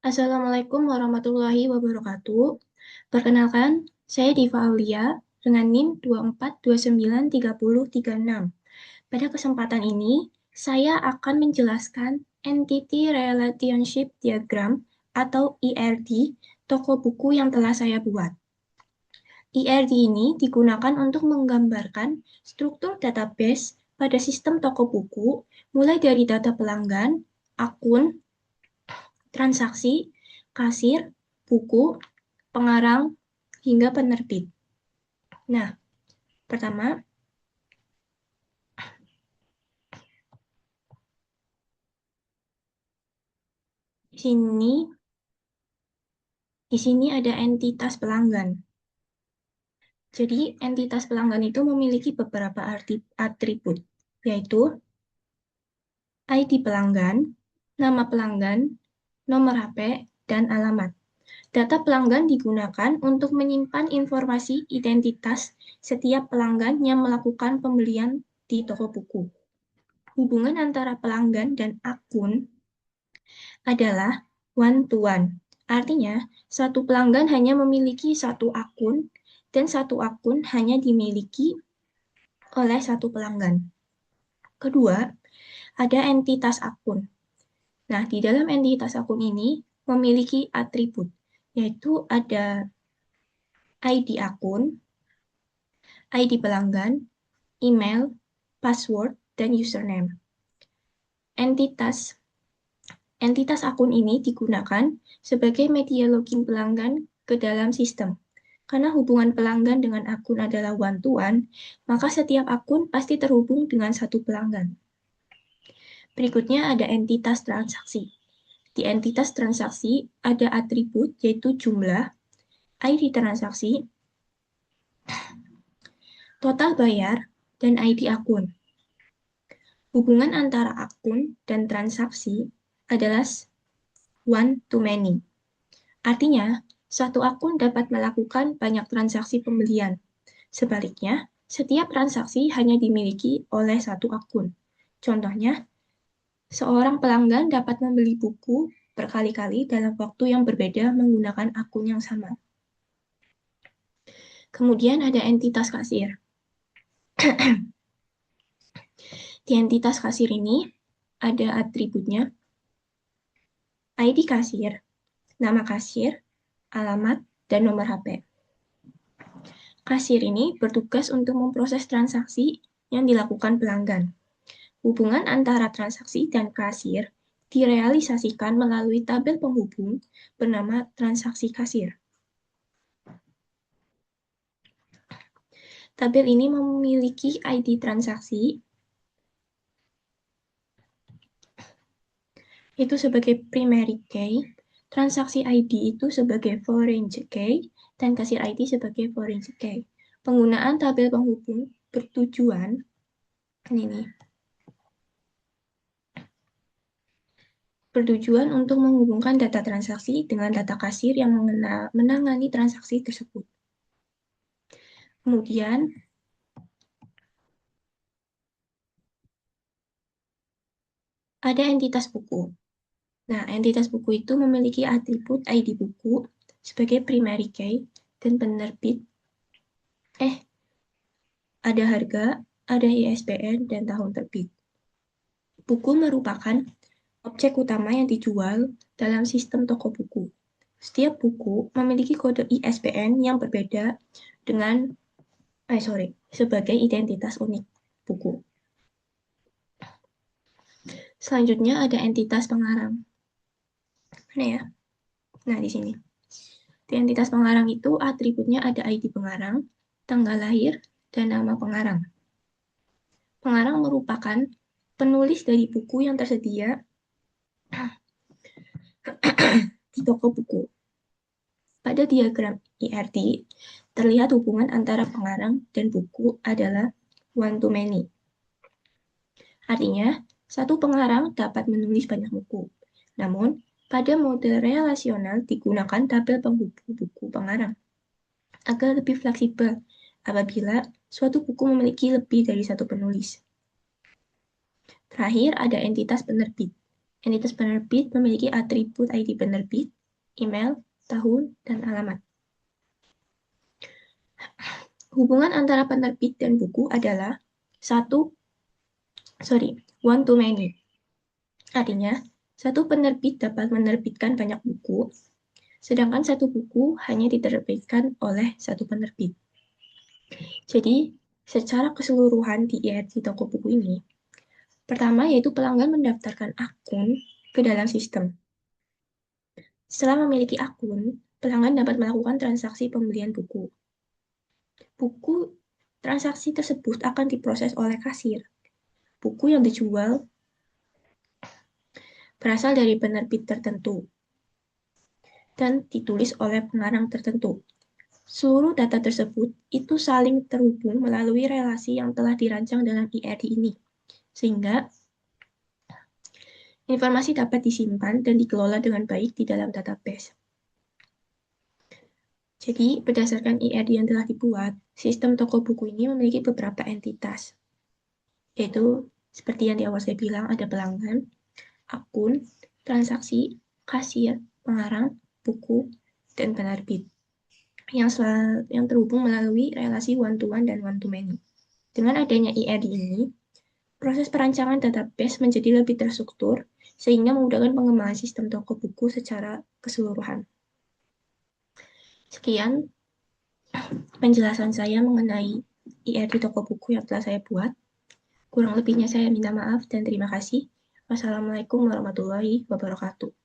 Assalamualaikum warahmatullahi wabarakatuh. Perkenalkan, saya Diva Aulia dengan NIM 24293036. Pada kesempatan ini, saya akan menjelaskan Entity Relationship Diagram atau ERD toko buku yang telah saya buat. ERD ini digunakan untuk menggambarkan struktur database pada sistem toko buku, mulai dari data pelanggan, akun, transaksi, kasir, buku, pengarang, hingga penerbit. Nah, pertama, di sini ada entitas pelanggan. Jadi, entitas pelanggan itu memiliki beberapa atribut, yaitu ID pelanggan, nama pelanggan, nomor HP, dan alamat. Data pelanggan digunakan untuk menyimpan informasi identitas setiap pelanggan yang melakukan pembelian di toko buku. Hubungan antara pelanggan dan akun adalah one-to-one. Artinya, satu pelanggan hanya memiliki satu akun dan satu akun hanya dimiliki oleh satu pelanggan. Kedua, ada entitas akun. Nah, di dalam entitas akun ini memiliki atribut, yaitu ada ID akun, ID pelanggan, email, password, dan username. Entitas akun ini digunakan sebagai media login pelanggan ke dalam sistem. Karena hubungan pelanggan dengan akun adalah one-to-one, maka setiap akun pasti terhubung dengan satu pelanggan. Berikutnya ada entitas transaksi. Di entitas transaksi ada atribut yaitu jumlah, ID transaksi, total bayar, dan ID akun. Hubungan antara akun dan transaksi adalah one-to-many. Artinya, satu akun dapat melakukan banyak transaksi pembelian. Sebaliknya, setiap transaksi hanya dimiliki oleh satu akun. Contohnya, seorang pelanggan dapat membeli buku berkali-kali dalam waktu yang berbeda menggunakan akun yang sama. Kemudian ada entitas kasir. Di entitas kasir ini ada atributnya ID kasir, nama kasir, alamat, dan nomor HP. Kasir ini bertugas untuk memproses transaksi yang dilakukan pelanggan. Hubungan antara transaksi dan kasir direalisasikan melalui tabel penghubung bernama transaksi kasir. Tabel ini memiliki ID transaksi itu sebagai primary key, transaksi ID itu sebagai foreign key, dan kasir ID sebagai foreign key. Penggunaan tabel penghubung bertujuan untuk menghubungkan data transaksi dengan data kasir yang menangani transaksi tersebut. Kemudian, ada entitas buku. Nah, entitas buku itu memiliki atribut ID buku sebagai primary key dan penerbit. Ada harga, ada ISBN, dan tahun terbit. Buku merupakan objek utama yang dijual dalam sistem toko buku. Setiap buku memiliki kode ISBN yang berbeda dengan sebagai identitas unik buku. Selanjutnya ada entitas pengarang. Mana ya? Nah, di sini. Di entitas pengarang itu atributnya ada ID pengarang, tanggal lahir, dan nama pengarang. Pengarang merupakan penulis dari buku yang tersedia di toko buku. Pada diagram ERD, terlihat hubungan antara pengarang dan buku adalah one-to-many. Artinya, satu pengarang dapat menulis banyak buku. Namun, pada mode relasional digunakan tabel penghubung buku pengarang agar lebih fleksibel apabila suatu buku memiliki lebih dari satu penulis. Terakhir, ada entitas penerbit. Entitas penerbit memiliki atribut ID penerbit, email, tahun, dan alamat. Hubungan antara penerbit dan buku adalah one to many. Artinya, satu penerbit dapat menerbitkan banyak buku, sedangkan satu buku hanya diterbitkan oleh satu penerbit. Jadi, secara keseluruhan di IRT toko buku ini, pertama yaitu pelanggan mendaftarkan akun ke dalam sistem. Setelah memiliki akun, pelanggan dapat melakukan transaksi pembelian buku. Buku transaksi tersebut akan diproses oleh kasir. Buku yang dijual berasal dari penerbit tertentu dan ditulis oleh pengarang tertentu. Seluruh data tersebut itu saling terhubung melalui relasi yang telah dirancang dalam IRD ini, sehingga informasi dapat disimpan dan dikelola dengan baik di dalam database. Jadi, berdasarkan IRD yang telah dibuat, sistem toko buku ini memiliki beberapa entitas, yaitu seperti yang di awal saya bilang, ada pelanggan, akun, transaksi, kasir, pengarang, buku, dan penerbit yang terhubung melalui relasi one-to-one dan one-to-many. Dengan adanya IRD ini, proses perancangan database menjadi lebih terstruktur sehingga memudahkan pengembangan sistem toko buku secara keseluruhan. Sekian penjelasan saya mengenai IRD toko buku yang telah saya buat. Kurang lebihnya saya minta maaf dan terima kasih. Wassalamualaikum warahmatullahi wabarakatuh.